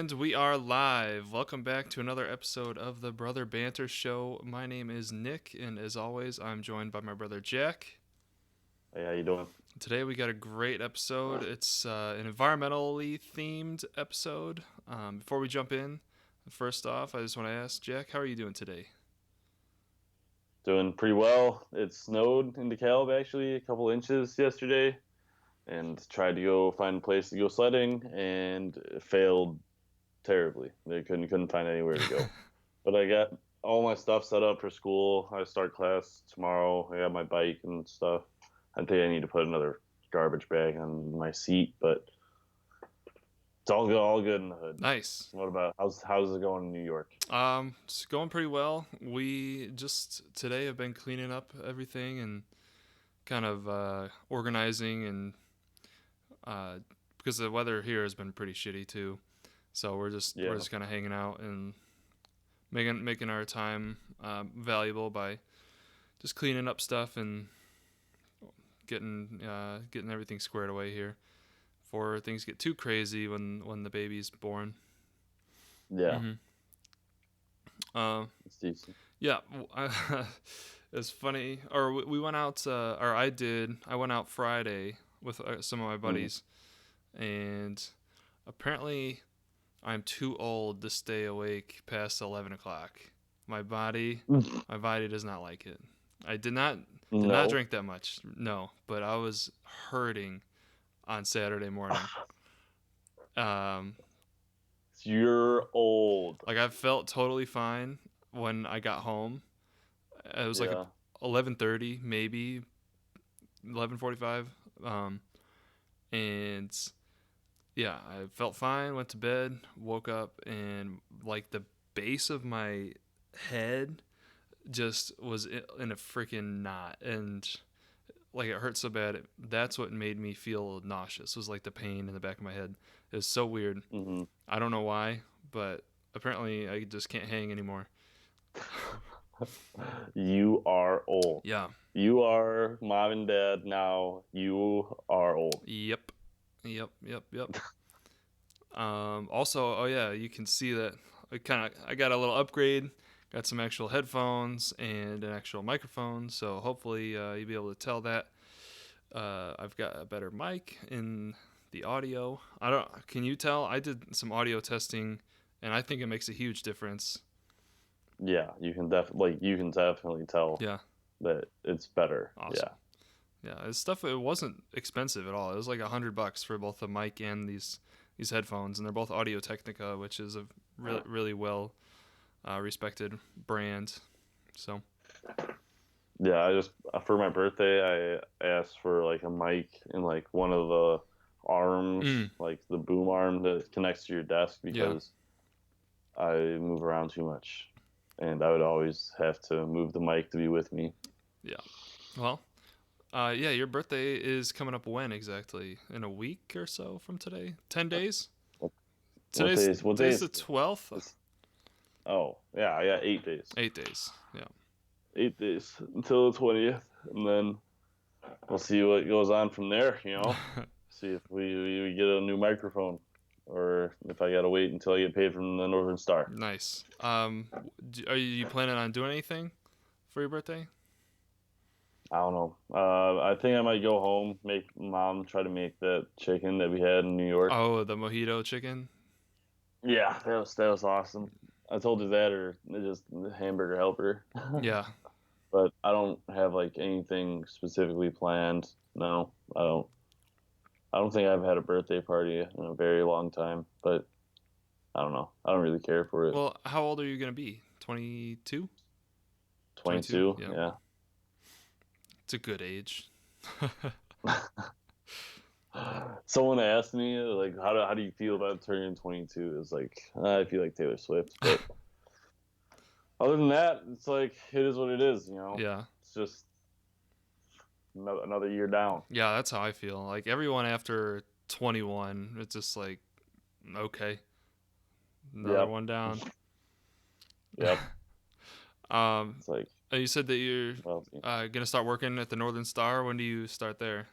And we are live. Welcome back to another episode of the Brother Banter Show. My name is Nick, and as always, I'm joined by my brother Jack. Hey, how you doing? Today we got a great episode. It's an environmentally themed episode. Before we jump in, first off, I just want to ask Jack, how are you doing today? Doing pretty well. It snowed in DeKalb actually a couple inches yesterday, and tried to go find a place to go sledding, and it failed terribly. They couldn't find anywhere to go. But I got all my stuff set up for school. I start class tomorrow. I got my bike and stuff. I think I need to put another garbage bag on my seat, but it's all good in the hood. Nice. What about how's it going in New York? It's going pretty well. We just today have been cleaning up everything and kind of organizing and because the weather here has been pretty shitty too. So we're just Yeah. kind of hanging out and making our time valuable by just cleaning up stuff and getting everything squared away here before things get too crazy when the baby's born. Yeah, Mm-hmm. Uh, it's decent. yeah, it's funny. Or we went out. Or I did. I went out Friday with some of my buddies, and apparently I'm too old to stay awake past 11 o'clock. My body, my body does not like it. I did not No. drink that much, no, but I was hurting on Saturday morning. Um, You're old. like I felt totally fine when I got home. It was like Yeah. 11:30, maybe 11:45, and yeah, I felt fine. Went to bed, woke up, and like the base of my head just was in a freaking knot, and like it hurt so bad. That's what made me feel nauseous. Was like the pain in the back of my head. It was so weird. hmm I don't know why, but apparently I just can't hang anymore. You are old. Yeah. You are mom and dad now. You are old. Yep. Yep. Also, oh yeah, you can see that I got a little upgrade. Got some actual headphones and an actual microphone, so hopefully you'll be able to tell that. I've got a better mic in the audio. I don't. Can you tell? I did some audio testing, and I think it makes a huge difference. Yeah, you can definitely tell Yeah. that it's better. Awesome. Yeah. Yeah, this stuff it wasn't expensive at all. It was like $100 for both the mic and these headphones, and they're both Audio Technica, which is a really well respected brand. So Yeah, I just for my birthday I asked for like a mic and like one of the arms, like the boom arm that connects to your desk yeah, because I move around too much and I would always have to move the mic to be with me. yeah. Well, yeah, your birthday is coming up when exactly? In a week or so from today? 10 days? What, Today's what day today's is the 12th. this? Oh, yeah, I got 8 days. 8 days. Yeah. 8 days until the 20th, and then we'll see what goes on from there. See if we get a new microphone, or if I gotta wait until I get paid from the Northern Star. Nice. Are you planning on doing anything for your birthday? I don't know. I think I might go home, make mom try to make that chicken that we had in New York. Oh, the mojito chicken. Yeah, that was awesome. I told her that, or just the hamburger helper. Yeah. But I don't have like anything specifically planned. No, I don't. I don't think I've had a birthday party in a very long time, but I don't know. I don't really care for it. Well, how old are you gonna be? 22? 22? 22, Yeah. yeah. It's a good age. Someone asked me like, how do you feel about turning 22? It's like I feel like Taylor Swift, but other than that, it's like it is what it is. Yeah. It's just another year down. Yeah, that's how I feel. Like everyone after 21, it's just like okay, another Yep, one down. yep. um, It's like, you said that you're well, gonna start working at the Northern Star. When do you start there?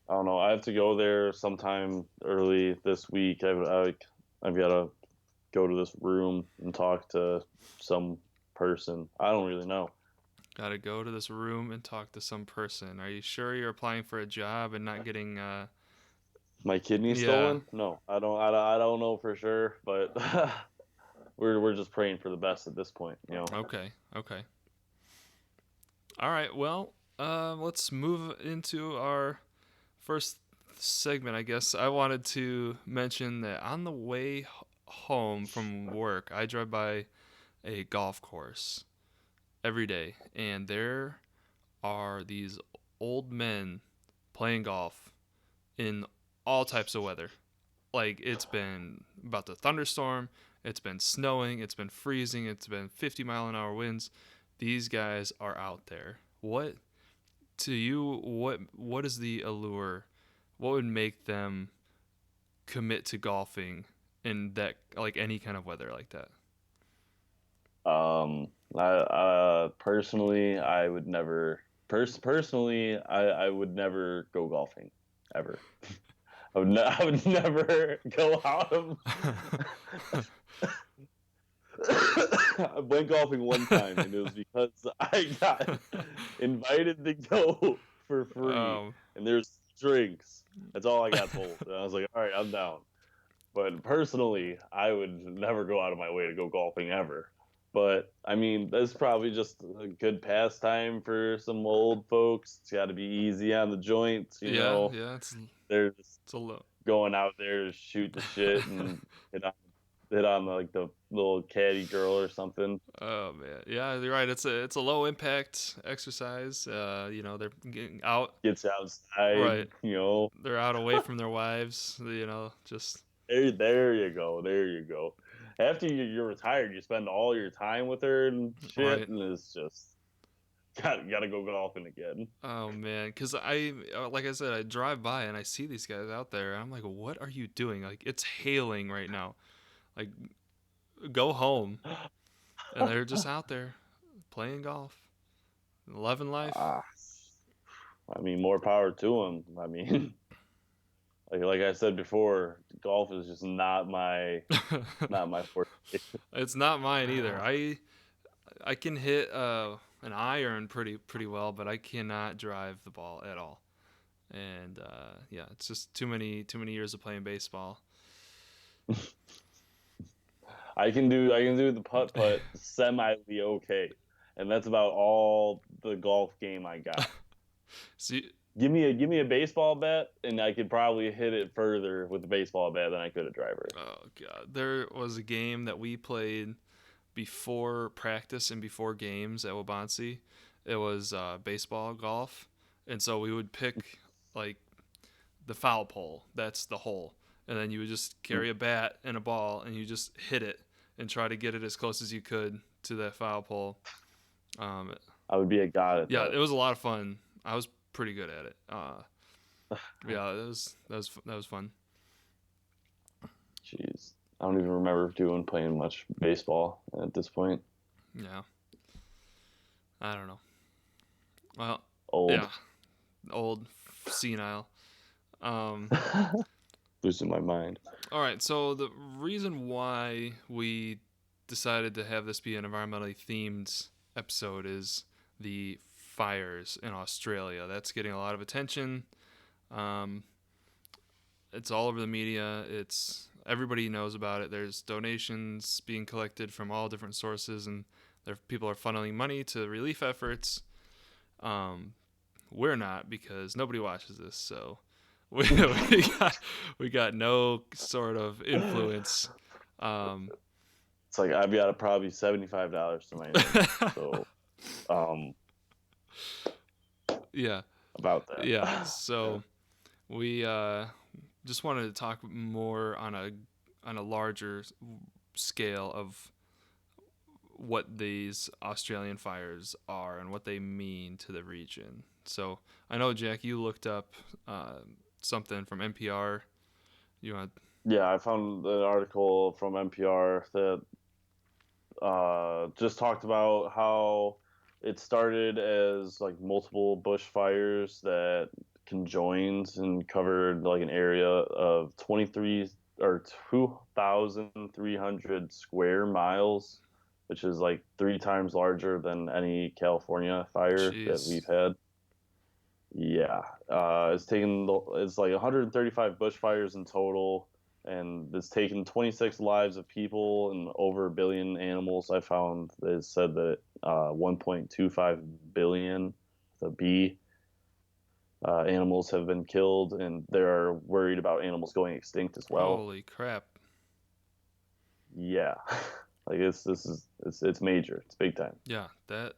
I don't know. I have to go there sometime early this week. I've got to go to this room and talk to some person. I don't really know. Gotta go to this room and talk to some person. Are you sure you're applying for a job and not getting, My kidney yeah, stolen? No, I don't know for sure, but we're just praying for the best at this point, you know. okay, okay. All right, well, let's move into our first segment, I guess. I wanted to mention that on the way home from work, I drive by a golf course every day, and there are these old men playing golf in all types of weather. Like, it's been about to thunderstorm, it's been snowing, it's been freezing, it's been 50-mile-an-hour winds. These guys are out there. What to you? What is the allure? What would make them commit to golfing in that, like, any kind of weather like that? Personally, I would never. Personally, I would never go golfing, ever. I would never go out of. I went golfing one time, and it was because I got invited to go for free, um, and there's drinks. That's all I got told. And I was like, all right, I'm down. But personally, I would never go out of my way to go golfing ever. But I mean, that's probably just a good pastime for some old folks. It's got to be easy on the joints, you yeah, know. yeah, They're just it's a low. going out there to shoot the shit and hit on, hit on like the little caddy girl or something. Oh man, yeah, you're right. It's a low impact exercise. They're getting out, Gets outside, right. you know. They're out away from their wives. Just There you go. There you go. After you're retired, you spend all your time with her and shit, right. and it's just gotta go golfing again. Oh man, because like I said, I drive by and I see these guys out there, and I'm like, what are you doing? Like, it's hailing right now. Like, go home. And they're just out there playing golf, loving life. Ah, I mean, more power to them. I mean, like I said before, golf is just not my forte. It's not mine either. I can hit an iron pretty well, but I cannot drive the ball at all. And yeah, it's just too many years of playing baseball. I can do the putt putt semi okay, and that's about all the golf game I got. See, Give me a baseball bat, and I could probably hit it further with the baseball bat than I could a driver. oh god, there was a game that we played before practice and before games at Wabansi. It was baseball golf, and so we would pick like the foul pole. That's the hole, and then you would just carry a bat and a ball, and you just hit it and try to get it as close as you could to that foul pole. Um, I would be a god at yeah, that. it was a lot of fun. I was pretty good at it. Yeah, that was fun. Jeez, I don't even remember doing playing much baseball at this point. Yeah, I don't know. Well, Old, yeah, old, senile. Um, losing my mind. all right, so the reason why we decided to have this be an environmentally themed episode is the fires in Australia. That's getting a lot of attention. Um, it's all over the media. It's everybody knows about it. There's donations being collected from all different sources, and people are funneling money to relief efforts. Um, we're not because nobody watches this, so we we got no sort of influence. Um, It's like I've got probably $75 to my name. So, um, yeah, about yeah. that. So we just wanted to talk more on a larger scale of what these Australian fires are and what they mean to the region. So I know, Jack, you looked up something from NPR. You want? Yeah, I found an article from NPR that just talked about how it started as like multiple bushfires that conjoined and covered like an area of 23 or 2,300 square miles, which is like 3 times larger than any California fire that Jeez. we've had. Yeah, it's like 135 bushfires in total, and it's taken 26 lives of people and over a billion animals. I found it said that 1.25 billion, the B, animals have been killed, and they're worried about animals going extinct as well. Holy crap. Yeah, like it's major. It's big time. Yeah, that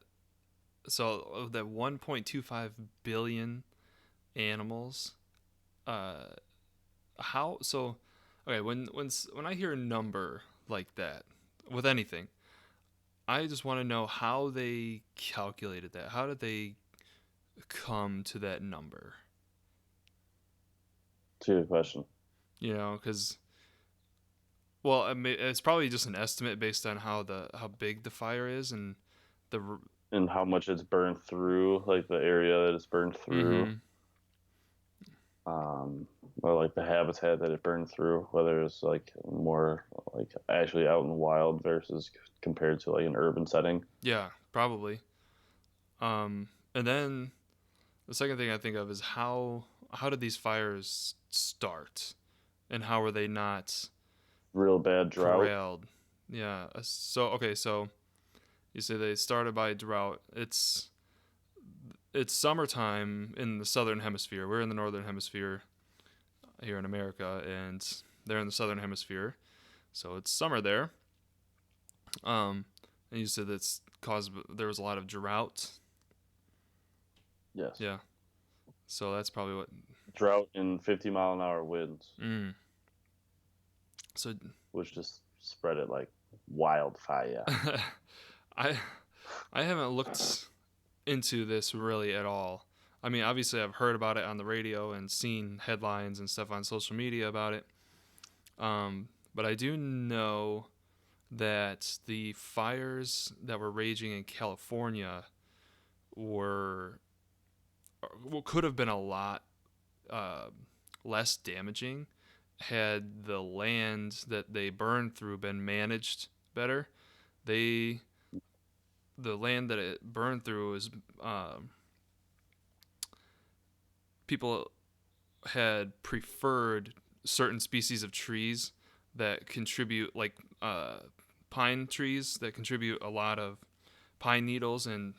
so of that 1.25 billion animals, uh how so okay, when I hear a number like that with anything, I just want to know how they calculated that. How did they come to that number? It's a good question. Cuz well, I mean, it's probably just an estimate based on how big the fire is and the And how much it's burned through, like the area that it's burned through. mhm. um, or like the habitat that it burned through, whether it's like more like actually out in the wild versus compared to like an urban setting. Yeah, probably. And then the second thing I think of is how did these fires start, and how were they not Real bad drought. corralled? Yeah. So okay, so you say they started by drought. It's summertime in the southern hemisphere. We're in the northern hemisphere here in America, and they're in the southern hemisphere. So it's summer there. And you said that's caused there was a lot of drought. Yes, Yeah. So that's probably what. drought and 50-mile-an-hour winds, Mm. So which just spread it like wildfire. I I haven't looked into this really at all. I mean, obviously I've heard about it on the radio and seen headlines and stuff on social media about it. But I do know that the fires that were raging in California were well, could have been a lot uh, less damaging had the land that they burned through been managed better. They the land that it burned through was people had preferred certain species of trees that contribute like pine trees that contribute a lot of pine needles and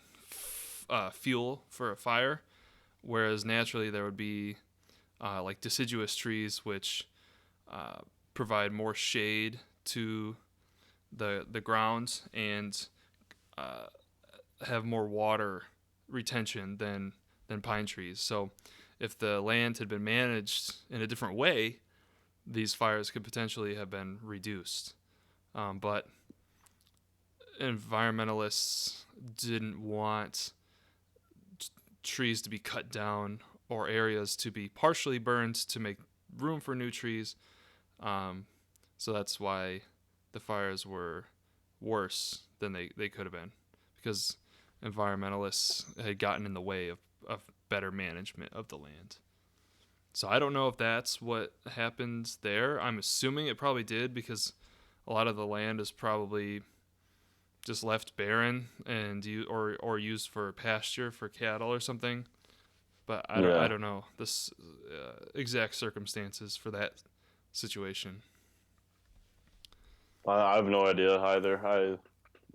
fuel for a fire, whereas naturally there would be like deciduous trees which uh, provide more shade to the ground and uh, have more water retention than pine trees. So if the land had been managed in a different way, these fires could potentially have been reduced. But environmentalists didn't want trees to be cut down or areas to be partially burned to make room for new trees. Um, so that's why the fires were worse than they could have been, because environmentalists had gotten in the way of better management of the land. So I don't know if that's what happened there. I'm assuming it probably did, because a lot of the land is probably just left barren and or used for pasture for cattle or something. But I Yeah, don't know this exact circumstances for that situation. I have no idea either. I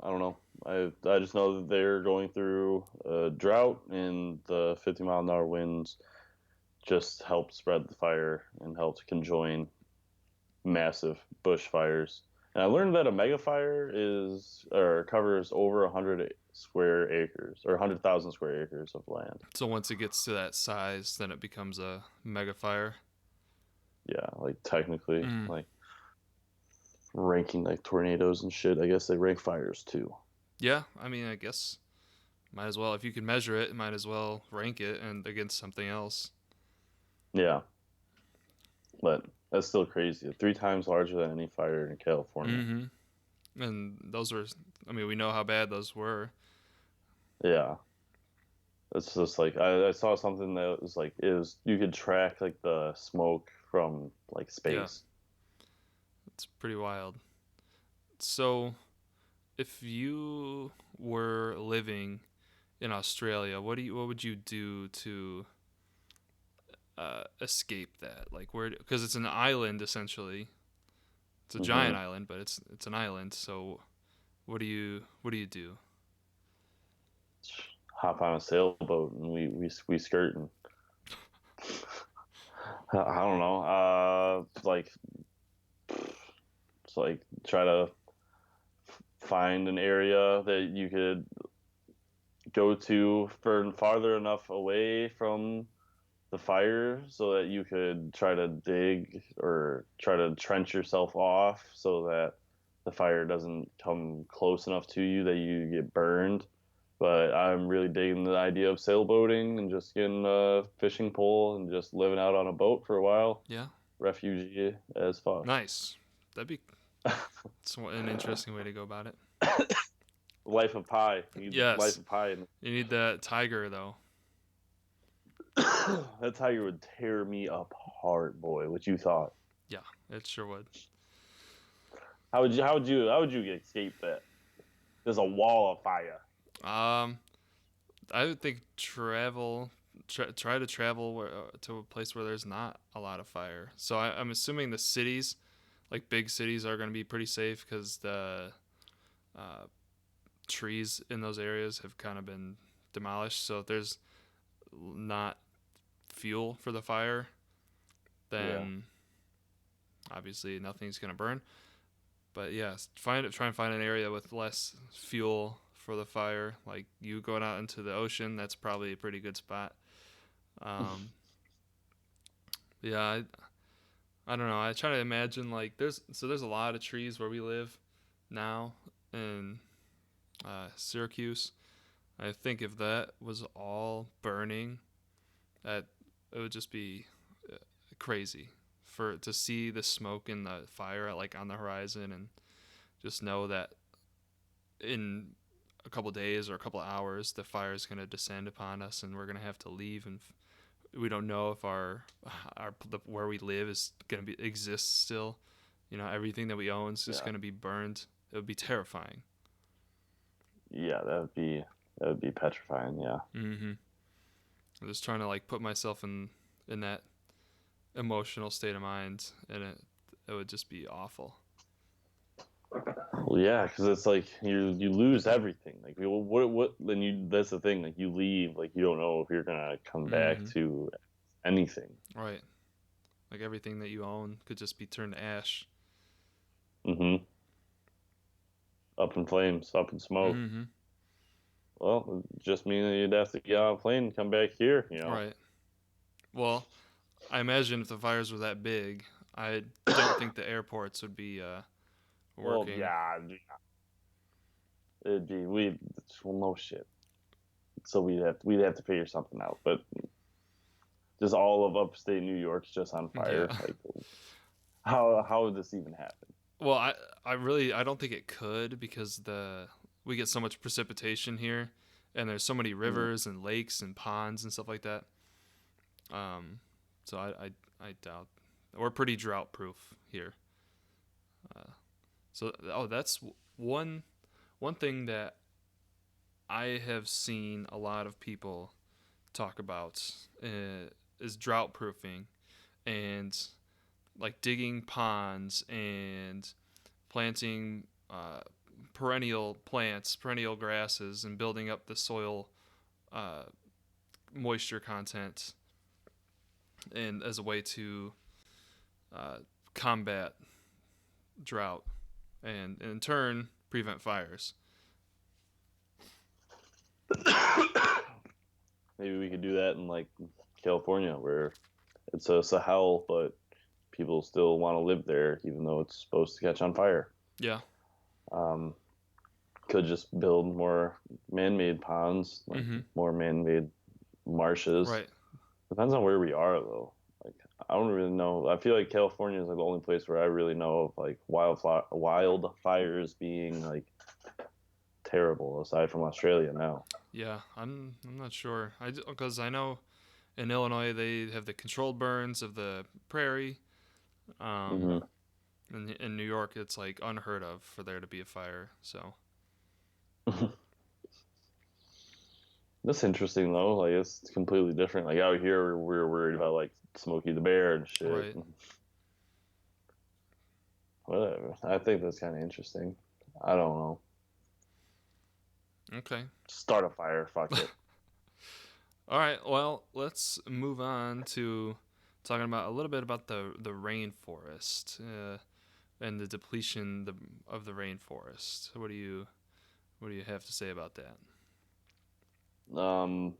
don't know. I just know that they're going through a drought, and the 50-mile-an-hour winds just helped spread the fire and helped conjoin massive bushfires. And I learned that a megafire is or covers over 100 square acres or 100,000 square acres of land. So once it gets to that size, then it becomes a mega fire. Yeah, like technically, Mm. like ranking like tornadoes and shit. I guess they rank fires too. Yeah, I mean, I guess might as well, if you can measure it, might as well rank it and against something else. Yeah, but that's still crazy. 3 times larger than any fire in California. Mm-hmm. And those were, I mean, we know how bad those were. Yeah, it's just like I saw something that was like it was you could track like the smoke from like Yeah. space. It's pretty wild. So, if you were living in Australia, what would you do to escape that? Like where? Because it's an island essentially. It's a Hmm. giant island, but it's an island. So what do you do? Hop on a sailboat and we skirt and I don't know. It's like try to find an area that you could go to for farther enough away from the fire so that you could try to dig or try to trench yourself off so that the fire doesn't come close enough to you that you get burned. But I'm really digging the idea of sailboating and just getting a fishing pole and just living out on a boat for a while. Yeah, Refugee as fuck. nice. That'd be it's an interesting way to go about it. Life of Pi. You need Life Yes, of Pi. you need that tiger though. That tiger would tear me apart, boy. What you thought? Yeah, it sure would. How would you escape that? There's a wall of fire. Um, I would think try to travel to a place where there's not a lot of fire. So I'm assuming the cities, like big cities, are going to be pretty safe because the uh, trees in those areas have kind of been demolished. So if there's not fuel for the fire, Yeah. then obviously nothing's going to burn. But yeah, try and find an area with less fuel for the fire. Like you going out into the ocean, that's probably a pretty good spot. Um, yeah, I don't know. I try to imagine like there's a lot of trees where we live now in Syracuse. I think if that was all burning, that it would just be crazy for to see the smoke and the fire like on the horizon and just know that in a couple days or a couple hours the fire is going to descend upon us and we're going to have to leave and we don't know if where we live is going to be exist still. Everything that we own is just Yeah. going to be burned. It would be terrifying. Yeah, that would be petrifying. Yeah. Mm-hmm. I'm just trying to like put myself in that emotional state of mind, and it would just be awful. Well, yeah, because it's like you lose everything. Like what then you that's the thing. Like you leave, like you don't know if you're gonna come back Mm-hmm. to anything. Right. Like everything that you own could just be turned to ash. Hmm. Up in flames, up in smoke. Mm-hmm. Well, it just mean that you'd have to get on a plane and come back here. Right. Well, I imagine if the fires were that big, I don't think the airports would be Well, working. yeah, it'd be well, no shit. So we'd have to figure something out. But just all of upstate New York's just on fire. Yeah. Like, how would this even happen? Well, I don't think it could because we get so much precipitation here, and there's so many Mm. rivers and lakes and ponds and stuff like that. Um, so I doubt we're pretty drought proof here. Uh, that's one thing that I have seen a lot of people talk about is drought proofing and like digging ponds and planting perennial plants, perennial grasses, and building up the soil uh, moisture content, and as a way to uh, combat drought and in turn prevent fires. Maybe we could do that in like California, where it's a Sahel, but people still want to live there, even though it's supposed to catch on fire. Yeah. Um, could just build more man-made ponds, like Mm-hmm. more man-made marshes. Right. Depends on where we are, though. Like, I don't really know. I feel like California is like the only place where I really know of like wildfires being like terrible, aside from Australia now. Yeah. I'm not sure. Because I know in Illinois they have the controlled burns of the prairie. Um, Hmm. In New York, it's like unheard of for there to be a fire. So That's interesting though. Like it's completely different. Like out here, we're worried about like Smokey the Bear and shit. right, Whatever. I think that's kind of interesting. I don't know. okay. Start a fire. Fuck it. All right, well, let's move on to talking about a little bit about the rainforest and the depletion of the rainforest. What do you have to say about that? Um,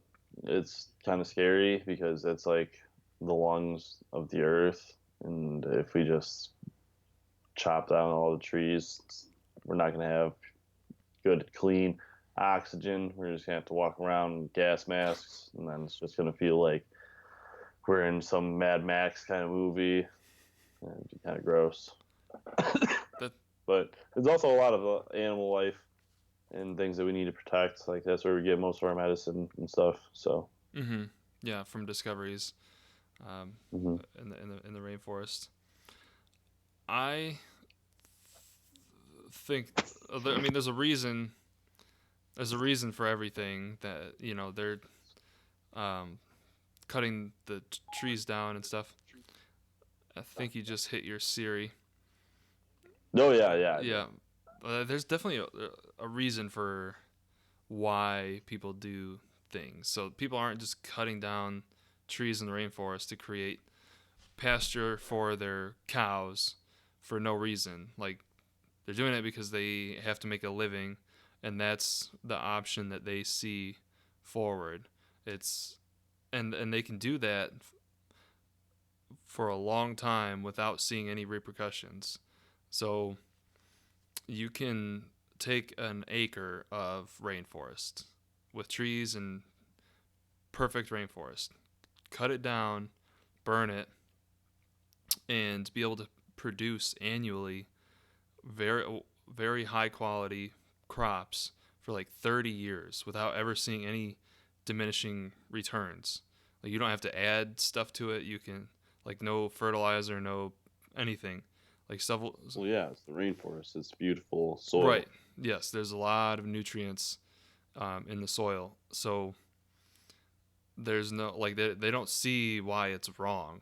it's kind of scary because it's like the lungs of the earth, and if we just chop down all the trees, we're not gonna have good, clean oxygen. We're just gonna have to walk around in gas masks, and then it's just gonna feel like we're in some Mad Max kind of movie. And it'd be kind of gross. That But there's also a lot of animal life and things that we need to protect. Like that's where we get most of our medicine and stuff. So, mm-hmm. Yeah, from discoveries um, mm-hmm. in the rainforest. I think I mean there's a reason. There's a reason for everything that they're um, cutting the trees down and stuff. I think you just hit your Siri. Oh yeah, I did. Yeah, there's definitely a reason for why people do things. So people aren't just cutting down trees in the rainforest to create pasture for their cows for no reason. Like they're doing it because they have to make a living, and that's the option that they see forward. It's and they can do that for a long time without seeing any repercussions. So you can take an acre of rainforest with trees and perfect rainforest, cut it down, burn it, and be able to produce annually very high quality crops for like 30 years without ever seeing any diminishing returns. Like you don't have to add stuff to it. You can like no fertilizer, no anything. Like stuff. Well, yeah, it's the rainforest. It's beautiful soil. Right. Yes, there's a lot of nutrients in the soil. So there's no like they don't see why it's wrong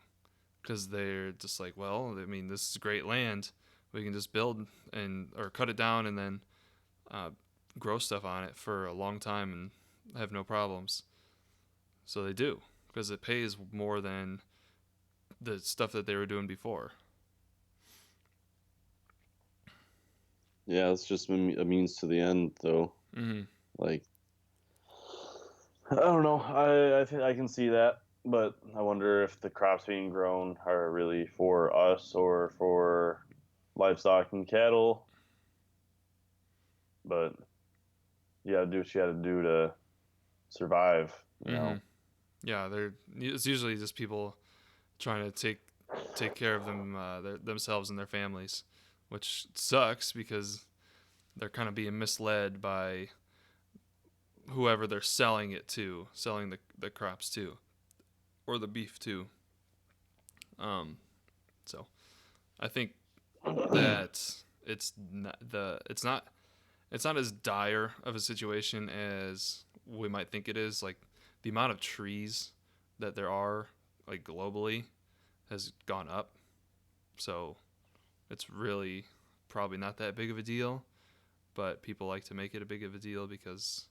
because they're just like, well, I mean, this is great land. We can just build and or cut it down and then uh, grow stuff on it for a long time and have no problems. So they do because it pays more than the stuff that they were doing before. Yeah, it's just a means to the end, though. Mm-hmm. Like, I don't know. I think I can see that, but I wonder if the crops being grown are really for us or for livestock and cattle. But you gotta do what you gotta do to survive. You Mm-hmm. know. Yeah, it's usually just people trying to take care of themselves and their families, which sucks because they're kind of being misled by whoever they're selling it to, selling the crops to, or the beef to. Um, so I think that it's not as dire of a situation as we might think it is. Like the amount of trees that there are like globally has gone up, so it's really probably not that big of a deal. But people like to make it a big of a deal because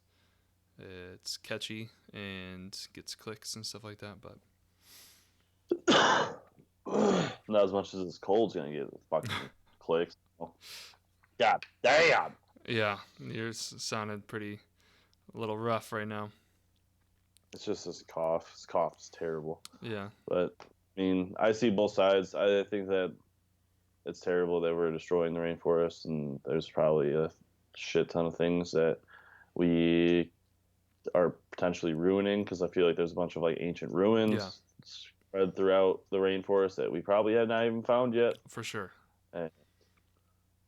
it's catchy and gets clicks and stuff like that. But Not as much as this cold's gonna get fucking clicks. God damn. yeah, yours sounded pretty a little rough right now. It's just this cough. This cough is terrible. Yeah. But I mean, I see both sides. I think that it's terrible that we're destroying the rainforest, and there's probably a shit ton of things that we are potentially ruining because I feel like there's a bunch of like ancient Yeah, ruins spread throughout the rainforest that we probably have not even found yet. for sure. And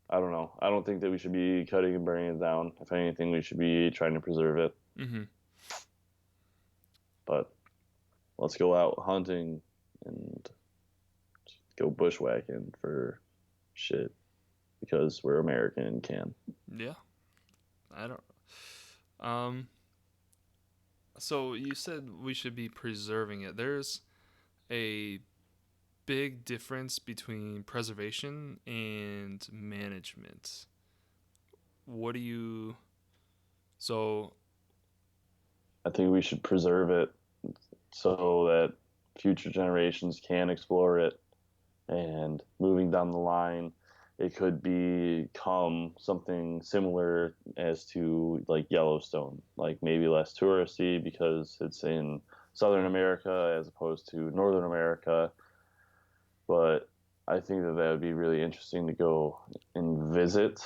I don't know. I don't think that we should be cutting and burning it down. If anything, we should be trying to preserve it. Mm-hmm. But let's go out hunting and go bushwhacking for shit because we're American and can. Yeah. I don't. Um. So you said we should be preserving it. There's a big difference between preservation and management. What do you? So I think we should preserve it so that future generations can explore it, and moving down the line it could become something similar as to like Yellowstone, like maybe less touristy because it's in Southern America as opposed to Northern America. But I think that that would be really interesting to go and visit,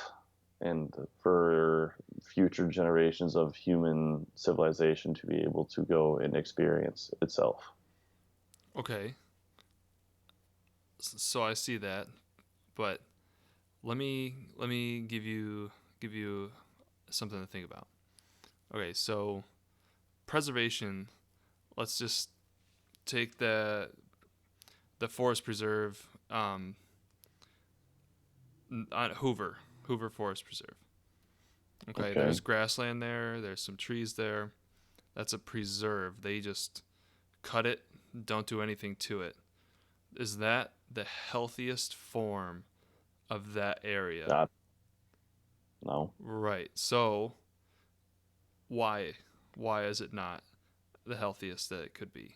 and for future generations of human civilization to be able to go and experience itself. okay. So I see that, but let me give you something to think about. Okay, so preservation. Let's just take the forest preserve, Hoover Forest Preserve. Okay, Okay. there's grassland there. There's some trees there. That's a preserve. They just cut it, don't do anything to it. Is that the healthiest form of that area? God, no. Right. So why why is it not the healthiest that it could be?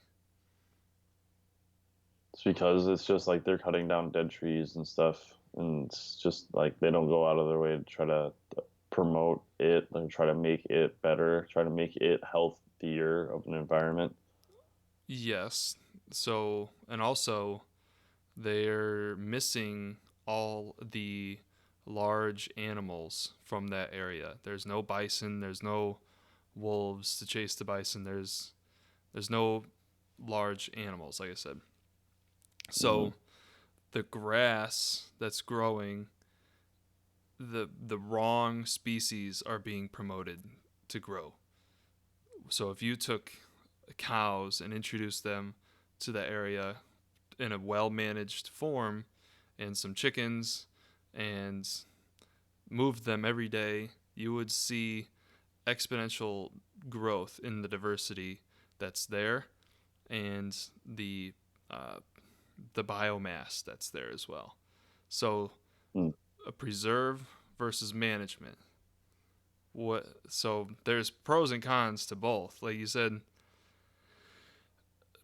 It's because it's just like they're cutting down dead trees and stuff, and it's just like they don't go out of their way to try to promote it and try to make it better, try to make it healthier of an environment. Yes. So, and also they're missing all the large animals from that area. There's no bison, there's no wolves to chase the bison. There's no large animals, like I said. Mm-hmm. So, the grass that's growing, the wrong species are being promoted to grow. So if you took cows and introduced them to the area in a well managed form, and some chickens, and moved them every day, you would see exponential growth in the diversity that's there, and uh, the biomass that's there as well. So a preserve versus management. So there's pros and cons to both. Like you said,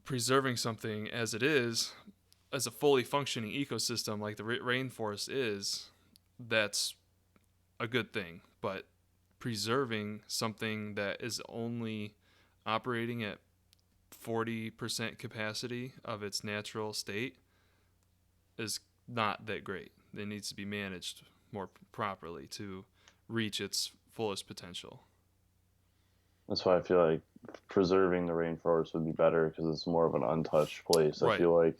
preserving something as it is, as a fully functioning ecosystem like the rainforest is, that's a good thing. But preserving something that is only operating at 40% capacity of its natural state is not that great. It needs to be managed more properly to reach its fullest potential. That's why I feel like preserving the rainforest would be better because it's more of an untouched place. I Right. feel like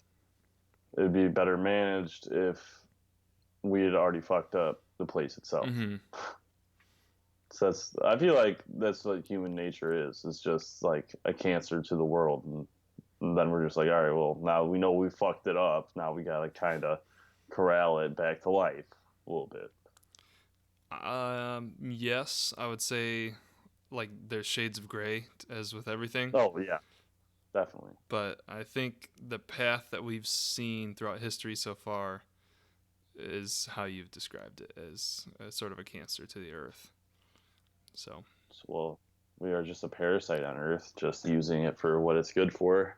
it would be better managed if we had already fucked up the place itself. Mm-hmm. So that's, I feel like that's what human nature is. It's just like a cancer to the world, and then we're just like, all right, well, now we know we fucked it up. Now we gotta kind of corral it back to life a little bit. Yes, I would say like there's shades of gray as with everything, Oh yeah, definitely. but I think the path that we've seen throughout history so far is how you've described it as a sort of a cancer to the earth. So, So, well, we are just a parasite on Earth, just using it for what it's good for,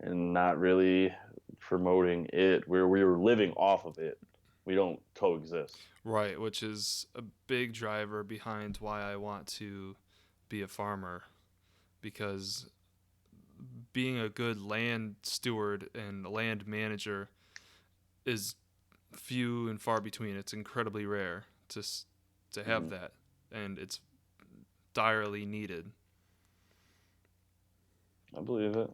and not really promoting it. Where we were living off of it. We don't coexist. right, which is a big driver behind why I want to be a farmer, because being a good land steward and land manager is few and far between. It's incredibly rare to have Mm, that, and it's direly needed. I believe it.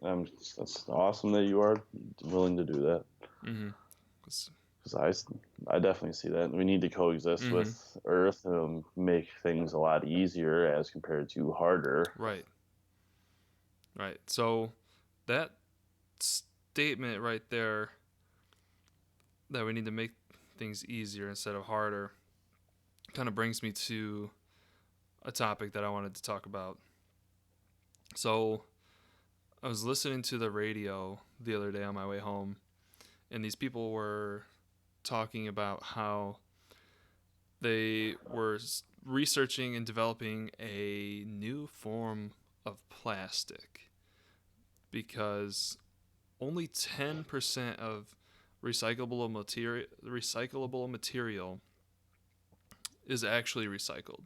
That's awesome that you are willing to do that. Mm-hmm. Because I definitely see that. We need to coexist Mm-hmm. with Earth and make things a lot easier as compared to harder. Right. Right. So that statement right there, that we need to make things easier instead of harder kind of brings me to a topic that I wanted to talk about. So I was listening to the radio the other day on my way home, and these people were talking about how they were researching and developing a new form of plastic because only 10% of recyclable material is actually recycled.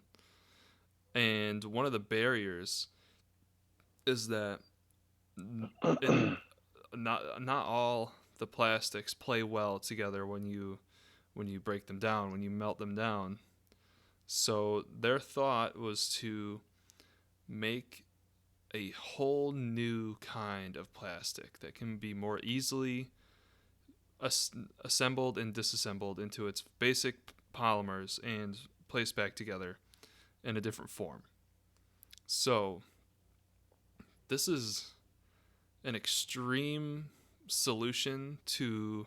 And one of the barriers is that in, not all the plastics play well together when you break them down, when you melt them down. So their thought was to make a whole new kind of plastic that can be more easily assembled and disassembled into its basic polymers and placed back together in a different form. So this is an extreme solution to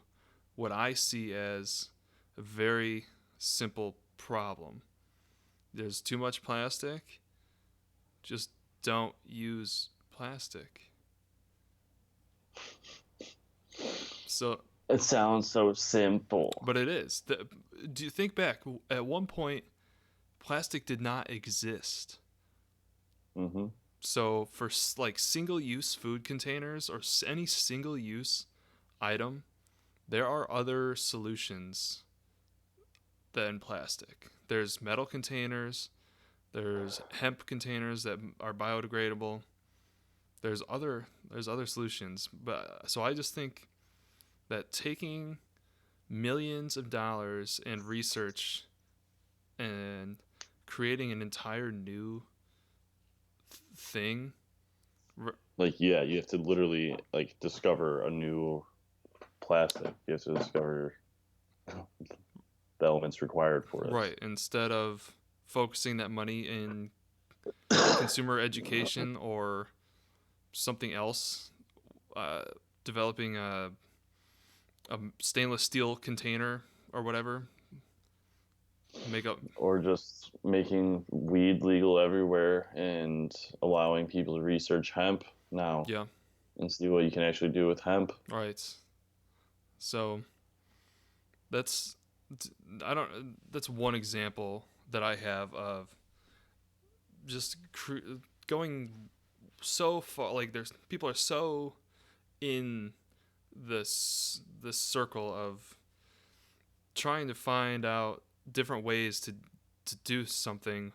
what I see as a very simple problem. There's too much plastic. Just don't use plastic. So It sounds so simple. but it is. Do you think back? At one point, plastic did not exist. Mm-hmm. So for like single-use food containers or any single-use item, there are other solutions than plastic. There's metal containers. There's hemp containers that are biodegradable. There's other solutions. But so I just think that taking millions of dollars in research and creating an entire new thing. Like, yeah, you have to literally like discover a new plastic. You have to discover the elements required for it. Right. Instead of focusing that money in consumer education or something else, developing a stainless steel container or whatever. Or just making weed legal everywhere and allowing people to research hemp now. Yeah. And see what you can actually do with hemp. Right. So that's that's one example that I have of just going so far. Like there's people are so in this circle of trying to find out different ways to do something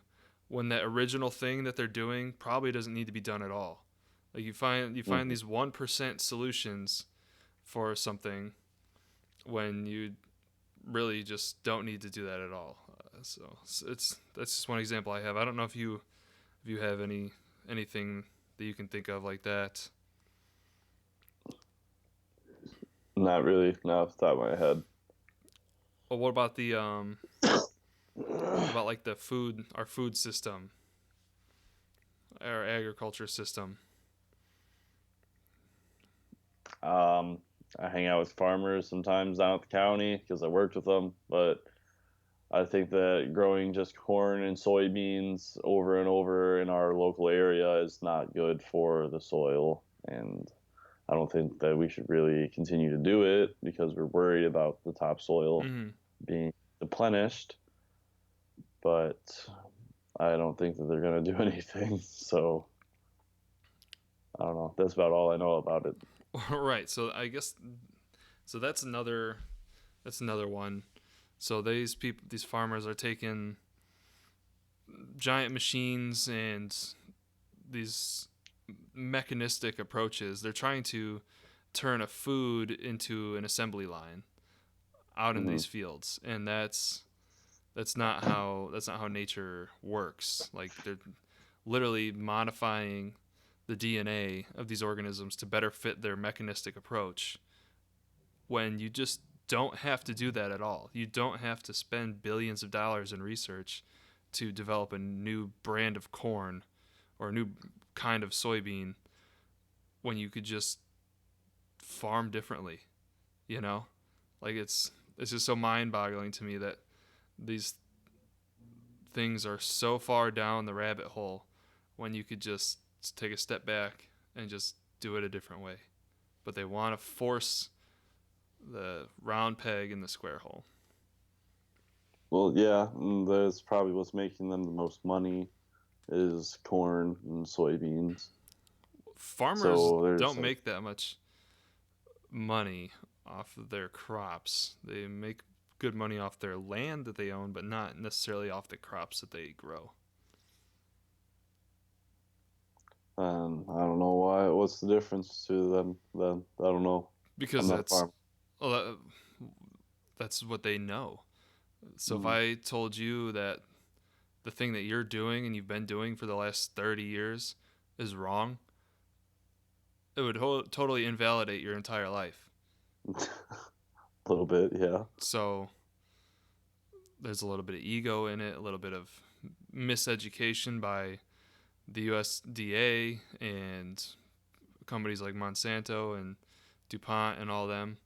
when that original thing that they're doing probably doesn't need to be done at all. Like you find these 1% solutions for something when you really just don't need to do that at all. So that's just one example I have. I don't know if you have anything that you can think of like that. Not really, not off the top of my head. Well, what about the about like our food system, our agriculture system? I hang out with farmers sometimes down at the county because I worked with them, but I think that growing just corn and soybeans over and over in our local area is not good for the soil, and I don't think that we should really continue to do it because we're worried about the topsoil being replenished. But I don't think that they're going to do anything. So I don't know. That's about all I know about it. Right. So I guess that's another one. So these farmers are taking giant machines and these mechanistic approaches. They're trying to turn a food into an assembly line out in these fields, and that's not how nature works. Like they're literally modifying the DNA of these organisms to better fit their mechanistic approach, when you just don't have to do that at all. You don't have to spend billions of dollars in research to develop a new brand of corn or a new kind of soybean when you could just farm differently, like it's just so mind-boggling to me that these things are so far down the rabbit hole when you could just take a step back and just do it a different way. But they want to force the round peg in the square hole. Well, yeah, that's probably what's making them the most money is corn and soybeans. Farmers So there's don't like, make that much money off of their crops. They make good money off their land that they own, but not necessarily off the crops that they grow. I don't know why. What's the difference to them then? I don't know. I'm Because not a farmer. well, that's what they know. So if Mm. I told you that the thing that you're doing and you've been doing for the last 30 years is wrong, it would totally invalidate your entire life. A little bit, yeah. So there's a little bit of ego in it, a little bit of miseducation by the USDA and companies like Monsanto and DuPont and all them.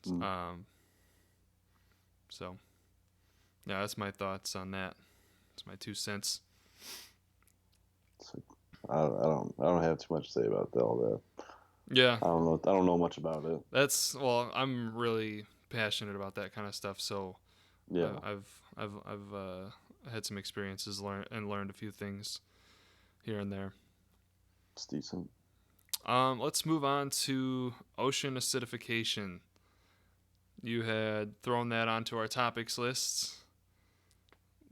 Mm. Um, so, yeah, that's my thoughts on that. It's my 2 cents. So, I don't have too much to say about all that. Yeah, I don't know much about it. well, I'm really passionate about that kind of stuff. So Yeah, I've had some experiences learned a few things here and there. it's decent. Let's move on to ocean acidification. You had thrown that onto our topics list.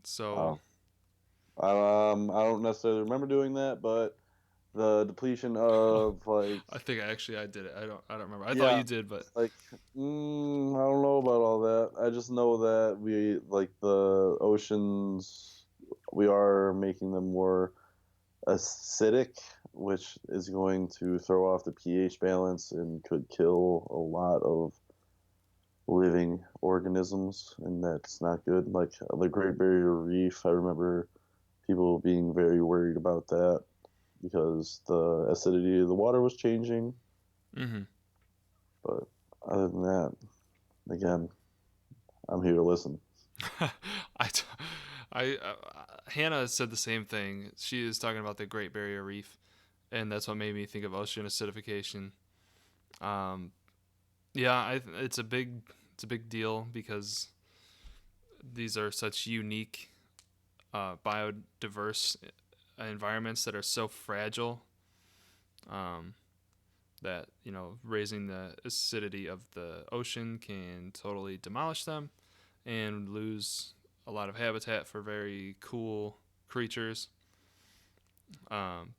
So Wow. I don't necessarily remember doing that, but the depletion of like, I think I did it. I don't remember. I thought yeah, you did, but like, I don't know about all that. I just know that we like the oceans. We are making them more acidic, which is going to throw off the pH balance and could kill a lot of living organisms, and that's not good. Like the Great Barrier Reef, I remember people being very worried about that because the acidity of the water was changing. mm-hmm. But other than that, again, I'm here to listen. I, Hannah said the same thing. She is talking about the Great Barrier Reef, and that's what made me think of ocean acidification. Um, yeah, it's a big deal because these are such unique, biodiverse environments that are so fragile. Um, that raising the acidity of the ocean can totally demolish them and lose a lot of habitat for very cool creatures.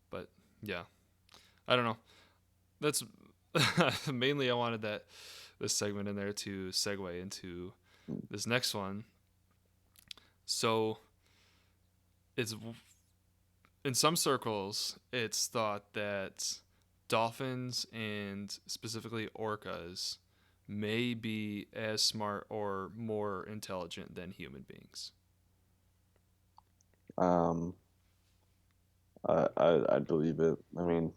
But yeah, I don't know. That's mainly I wanted this segment in there to segue into this next one. So it's in some circles it's thought that dolphins and specifically orcas may be as smart or more intelligent than human beings. Um, I believe it. I mean,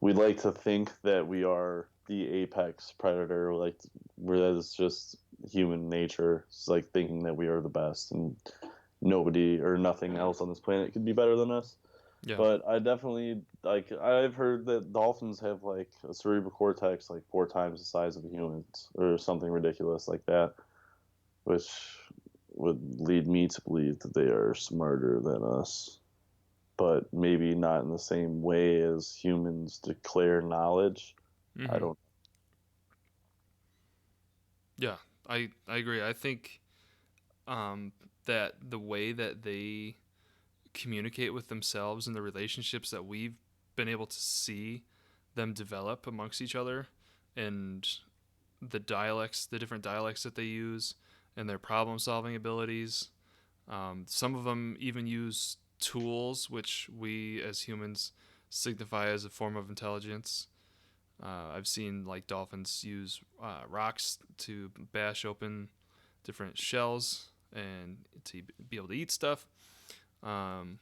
we like to think that we are the apex predator, like where that is just human nature. It's like thinking that we are the best and nobody or nothing else on this planet could be better than us. Yeah. But I definitely like I've heard that dolphins have like a cerebral cortex like 4 times the size of humans or something ridiculous like that, which would lead me to believe that they are smarter than us, but maybe not in the same way as humans declare knowledge. I Mm-hmm. don't. Yeah, I agree. I think um, that the way that they communicate with themselves and the relationships that we've been able to see them develop amongst each other, and the different dialects that they use, and their problem solving abilities. Some of them even use tools, which we as humans signify as a form of intelligence. I've seen like dolphins use rocks to bash open different shells and to be able to eat stuff. Um,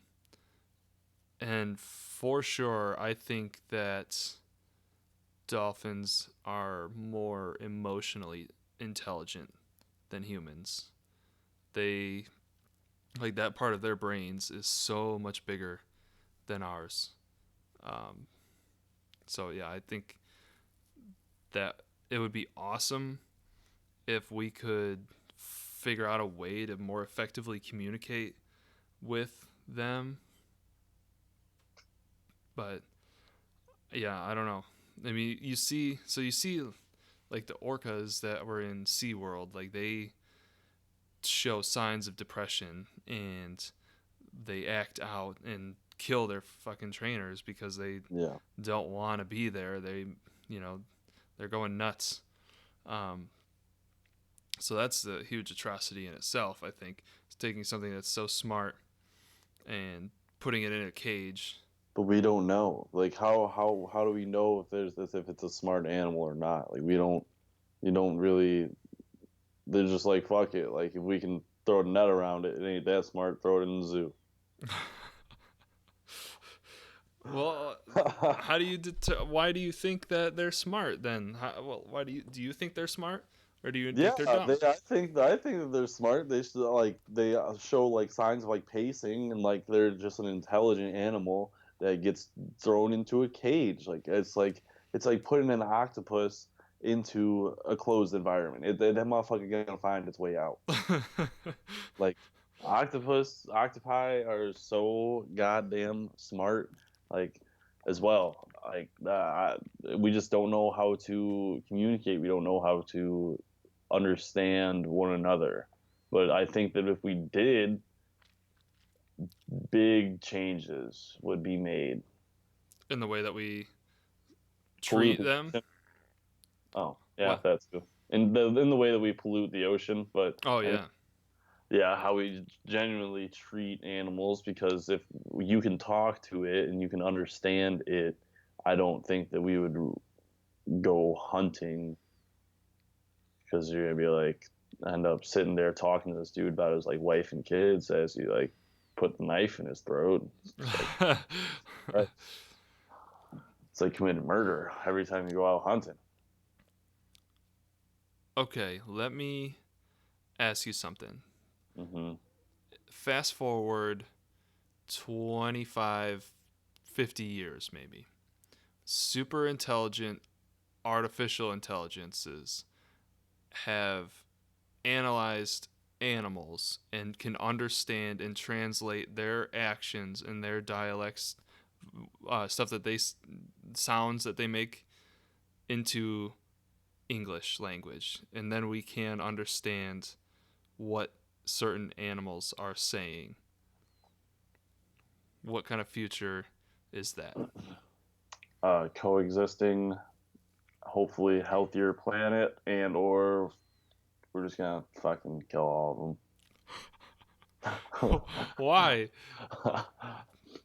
and for sure, I think that dolphins are more emotionally intelligent than humans. They like that part of their brains is so much bigger than ours. Um, so yeah, I think that it would be awesome if we could figure out a way to more effectively communicate with them. But yeah, I don't know. I mean, you see like the orcas that were in SeaWorld, like they show signs of depression and they act out and kill their fucking trainers because they Yeah. don't want to be there. You know, they're going nuts. Um, so that's a huge atrocity in itself. I think it's taking something that's so smart and putting it in a cage. But we don't know. Like how do we know if there's this if it's a smart animal or not? Like we don't you don't really they're just like fuck it. Like if we can throw a net around it, it ain't that smart, throw it in the zoo. Well, how do you why do you think that they're smart then? Why do you think they're smart or do you Yeah, think they're dumb? I think that they're smart. They should like they show like signs of like pacing and like they're just an intelligent animal that gets thrown into a cage. It's like putting an octopus into a closed environment. That motherfucker gonna find its way out. Like octopi are so goddamn smart. Like as well. We just don't know how to communicate. We don't know how to understand one another. But I think that if we did, big changes would be made. In the way that we Pollute treat the them? ocean. Oh, yeah, What? that's good. In the way that we pollute the ocean, but Oh I mean, yeah. yeah, how we genuinely treat animals. Because if you can talk to it and you can understand it, I don't think that we would go hunting because you're gonna be like end up sitting there talking to this dude about his like wife and kids as you like put the knife in his throat. Right. It's like committing murder every time you go out hunting. Okay, let me ask you something. Hmm. Fast forward 25, 50 years maybe. Super intelligent artificial intelligences have analyzed animals and can understand and translate their actions and their dialects, stuff that sounds that they make into English language, and then we can understand what certain animals are saying. What kind of future is that? Coexisting, hopefully healthier planet, and or we're just gonna fucking kill all of Why? them.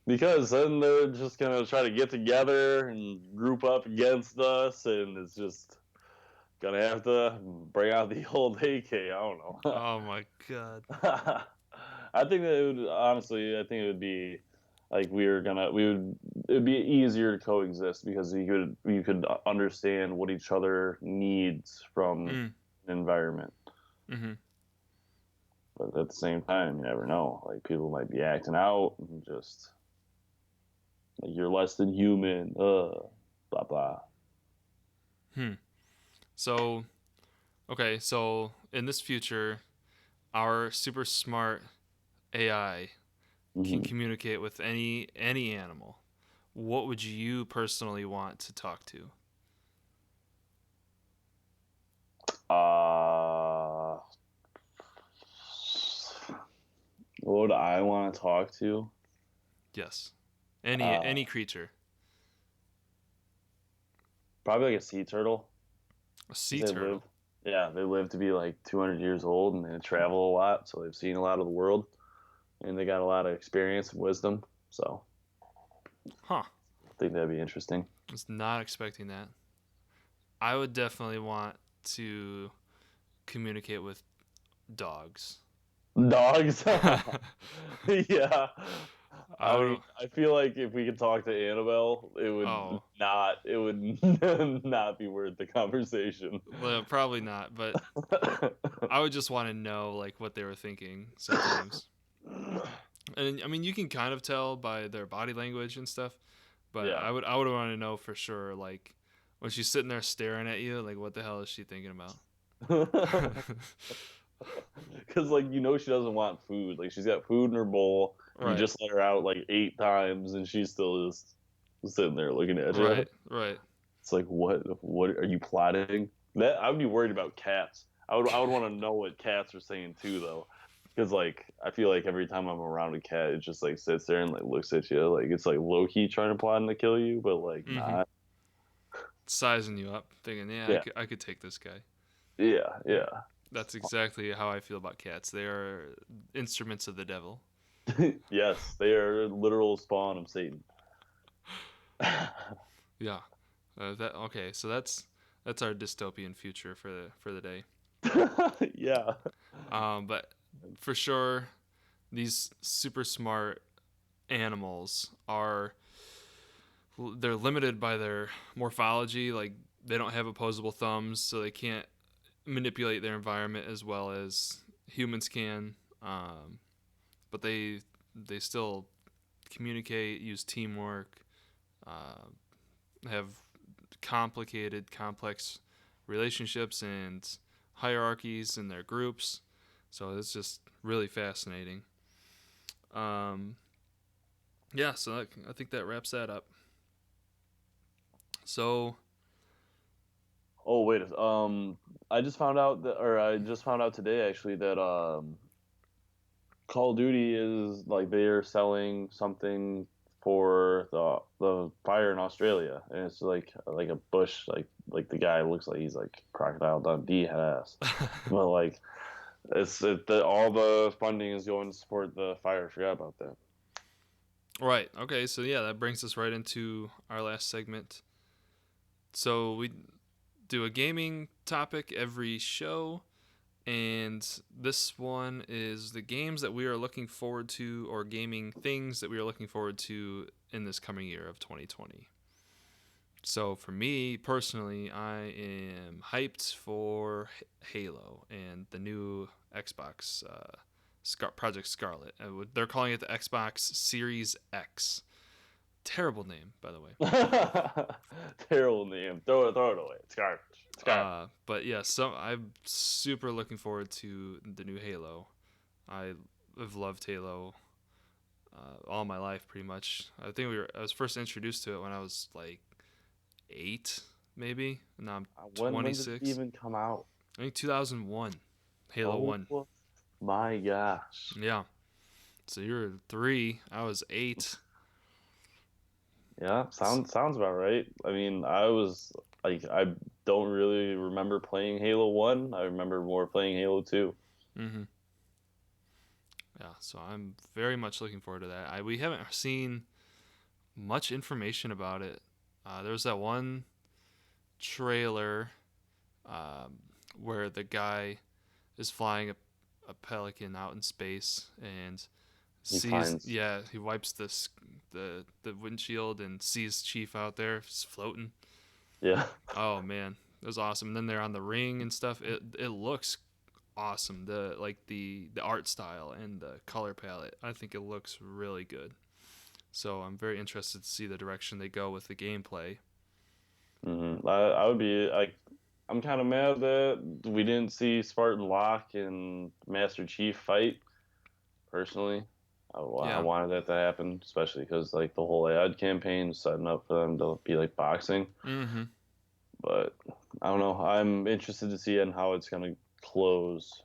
Because then they're just gonna try to get together and group up against us, and it's just gonna have to bring out the old AK. I don't know. Oh my god. I think that it would honestly. I think it would be like we would. It would be easier to coexist because you could understand what each other needs from Mm. an environment. Mm-hmm. But at the same time, you never know. Like people might be acting out and just like you're less than human. Blah blah. Hmm. So, okay, so in this future, our super smart AI can Hmm. communicate with any animal. What would you personally want to talk to? Uh, what would I want to talk to? Yes. Uh, Any creature. Probably like a sea turtle. A 'Cause sea they live, turtle. yeah, they live to be like 200 years old and they travel a lot, so they've seen a lot of the world and they got a lot of experience and wisdom. So Huh. I think that'd be interesting. I was not expecting that. I would definitely want to communicate with dogs. Dogs. Yeah. I don't. I feel like if we could talk to Annabelle, Oh, it would not be worth the conversation. well, probably not. But I would just want to know like what they were thinking sometimes. And I mean, you can kind of tell by their body language and stuff. But Yeah. I would want to know for sure, like when she's sitting there staring at you, like what the hell is she thinking about? Because like she doesn't want food. Like she's got food in her bowl. You Right, just let her out like 8 times, and she's still just sitting there looking at you. right, right. It's like what are you plotting? That I would be worried about cats. I would want to know what cats are saying too, though, because like I feel like every time I'm around a cat, it just like sits there and like looks at you, like it's like low key trying to plot to kill you, but like Mm-hmm. not. Sizing you up, thinking, yeah, Yeah, I could take this guy. yeah. That's exactly how I feel about cats. They are instruments of the devil. Yes, they are literal spawn of Satan. Yeah. That okay. So that's our dystopian future for the day. Yeah. But for sure, these super smart animals are they're limited by their morphology. Like they don't have opposable thumbs, so they can't manipulate their environment as well as humans can. But they still communicate, use teamwork, uh, have complicated, complex relationships and hierarchies in their groups. So it's just really fascinating. Um, yeah, so I think that wraps that up. So, Oh wait, I just found out that, or I just found out today actually that Call of Duty is like they're selling something for the fire in Australia, and it's like a bush, like the guy looks like he's like Crocodile Dundee ass, but like all the funding is going to support the fire. I forgot about that. right. Okay, so yeah, that brings us right into our last segment. So we do a gaming topic every show, and this one is the games that we are looking forward to or gaming things that we are looking forward to in this coming year of 2020. So for me personally, I am hyped for Halo and the new Xbox Project Scarlet. They're calling it the Xbox Series X. Terrible name, by the way. Terrible name. Throw it away. It's garbage. It's garbage. But yeah, so I'm super looking forward to the new Halo. I have loved Halo all my life, pretty much. I was first introduced to it when I was like 8, maybe. And now I'm When did it 26. even come out? I think 2001, Halo Oh 1. my gosh. Yeah. So you were 3. I was 8. Yeah, sounds about right. I mean, I was like I don't really remember playing Halo 1. I remember more playing Halo 2. Mm-hmm. Yeah. So I'm very much looking forward to that. We haven't seen much information about it. There was that one trailer um, where the guy is flying a pelican out in space and He sees, finds yeah, he wipes the windshield and sees Chief out there just floating. yeah. Oh man, it was awesome. And then they're on the ring and stuff. It looks awesome. The art style and the color palette. I think it looks really good. So I'm very interested to see the direction they go with the gameplay. I would be like I'm kind of mad that we didn't see Spartan Locke and Master Chief fight personally. I Yeah. wanted that to happen, especially because like the whole ad campaign is setting up for them to be like boxing. Mm-hmm. But I don't know. I'm interested to see in how it's gonna close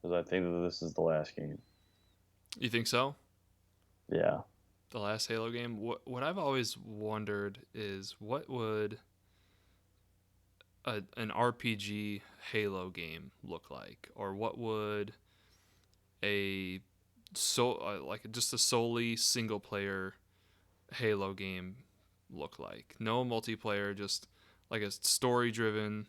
because I think that this is the last game. You think so? Yeah. The last Halo game. What I've always wondered is what would an RPG Halo game look like, or what would a like just a solely single player Halo game look like? No multiplayer, just like a story driven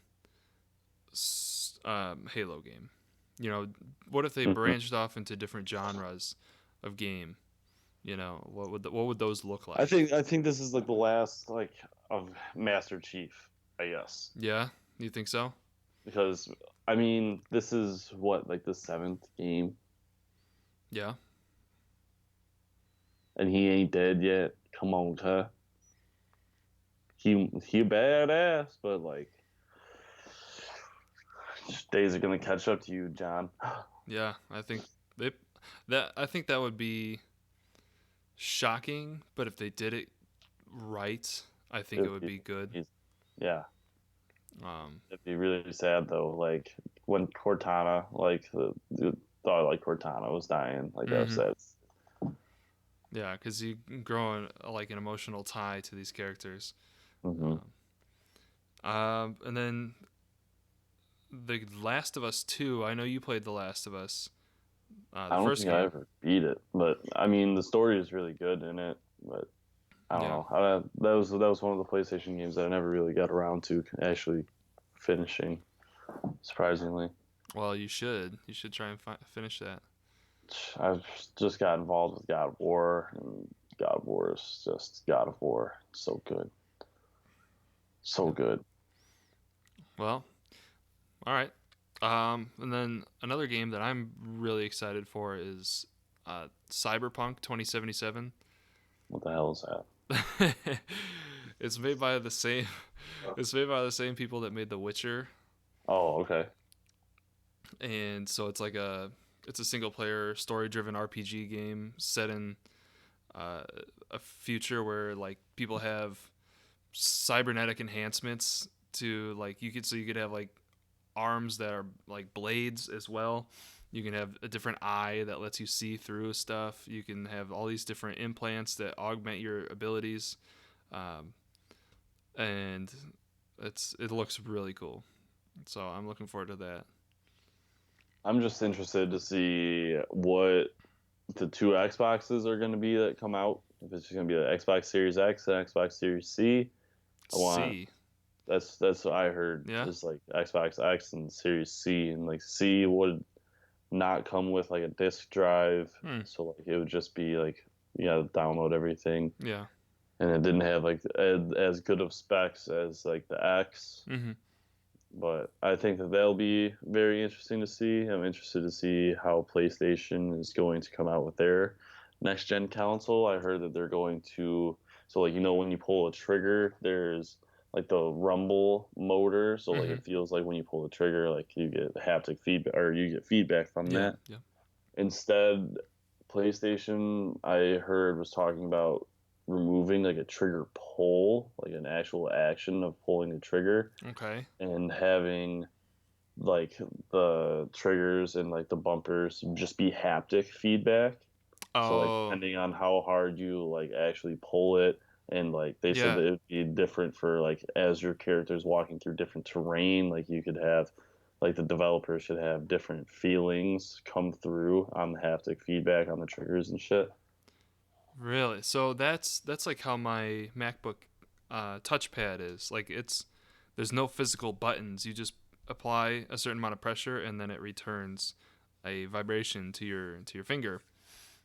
Halo game. You know, what if they Mhm. branched off into different genres of game? What would those look I like? think this is like the last like of Master Chief, I guess, Yeah, you think so? because I mean this is what like the seventh game, Yeah. and he ain't dead yet. Come on, huh? He badass, but like days are gonna catch up to you, John. Yeah, they I think that would be shocking, but if they did it right, I think it It'd would be, be good. yeah, Um, it'd be really sad though. Like when Cortana, like the thought like Cortana was dying, like that was hmm sad. Yeah, because you grow like an emotional tie to these characters. Hmm. Um, and then the Last of Us 2. I know you played The Last of Us, I the don't first think I game. ever beat it, but I mean the story is really good in it. But I don't Yeah. know. That was one of the PlayStation games that I never really got around to actually finishing. Surprisingly, Well, you should. You should try and finish that. I've just got involved with God of War, and God of War is just God of War. So good, so Yeah. good. Well, all right. And then another game that I'm really excited for is Cyberpunk 2077. What the hell is that? it's made by the same. It's made by the same people that made The Witcher, Oh, okay. and so it's a single player story driven RPG game set in uh, a future where like people have cybernetic enhancements to like you could have like arms that are like blades as well. You can have a different eye that lets you see through stuff. You can have all these different implants that augment your abilities, um, and it looks really cool. So I'm looking forward to that. I'm just interested to see what the two Xboxes are going to be that come out. If it's just going to be the Xbox Series X and Xbox Series C. I want C, that's what I heard yeah, is like Xbox X and Series C, and like C would not come with like a disc drive, hmm. so like it would just be like you gotta download everything, Yeah, and it didn't have like as good of specs as like the X. mm-hmm. But I think that that'll be very interesting to see. I'm interested to see how PlayStation is going to come out with their next gen console. I heard that they're going to, so like when you pull a trigger, there's like the rumble motor, so like Mm-hmm. it feels like when you pull the trigger, like you get haptic feedback or you get feedback from Yeah, that. yeah. Instead, PlayStation, I heard, was talking about removing like a trigger pull, like an actual action of pulling the trigger, Okay. and having like the triggers and like the bumpers just be haptic feedback. So like Oh, depending on how hard you like actually pull it, and like they said yeah. that it would be different for like as your character's walking through different terrain, like you could have like the developer should have different feelings come through on the haptic feedback on the triggers and shit. Really? So that's like how my MacBook touchpad is. Like there's no physical buttons. You just apply a certain amount of pressure and then it returns a vibration to your finger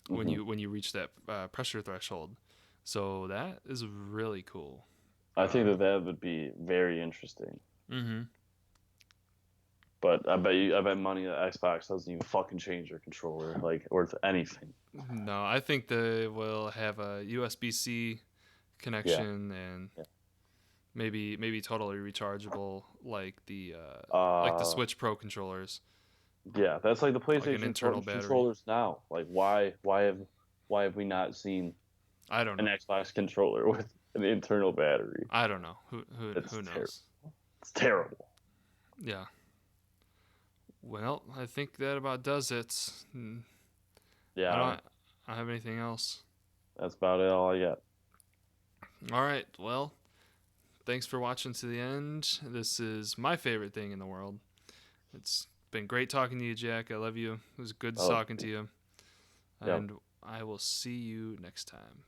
Hmm. when you reach that pressure threshold. So that is really cool. I think Um, that that would be very interesting. mm-hmm. But I bet money that Xbox doesn't even fucking change their controller like worth anything. No, I think they will have a USB-C Yeah. connection and Yeah. maybe totally rechargeable like the Uh, Switch Pro controllers, yeah, that's like the like an PlayStation internal battery. controllers now. Like why have we not seen I don't an know. Xbox controller with an internal battery? I don't know. It's Who terrible. knows? It's terrible. Yeah. Well, I think that about does it. I Yeah, don't I don't have anything else. that's about it. All I got. All right. Well, thanks for watching to the end. This is my favorite thing in the world. It's been great talking to you, Jack. I love you. It was good Oh, talking to you. yeah. And I will see you next time.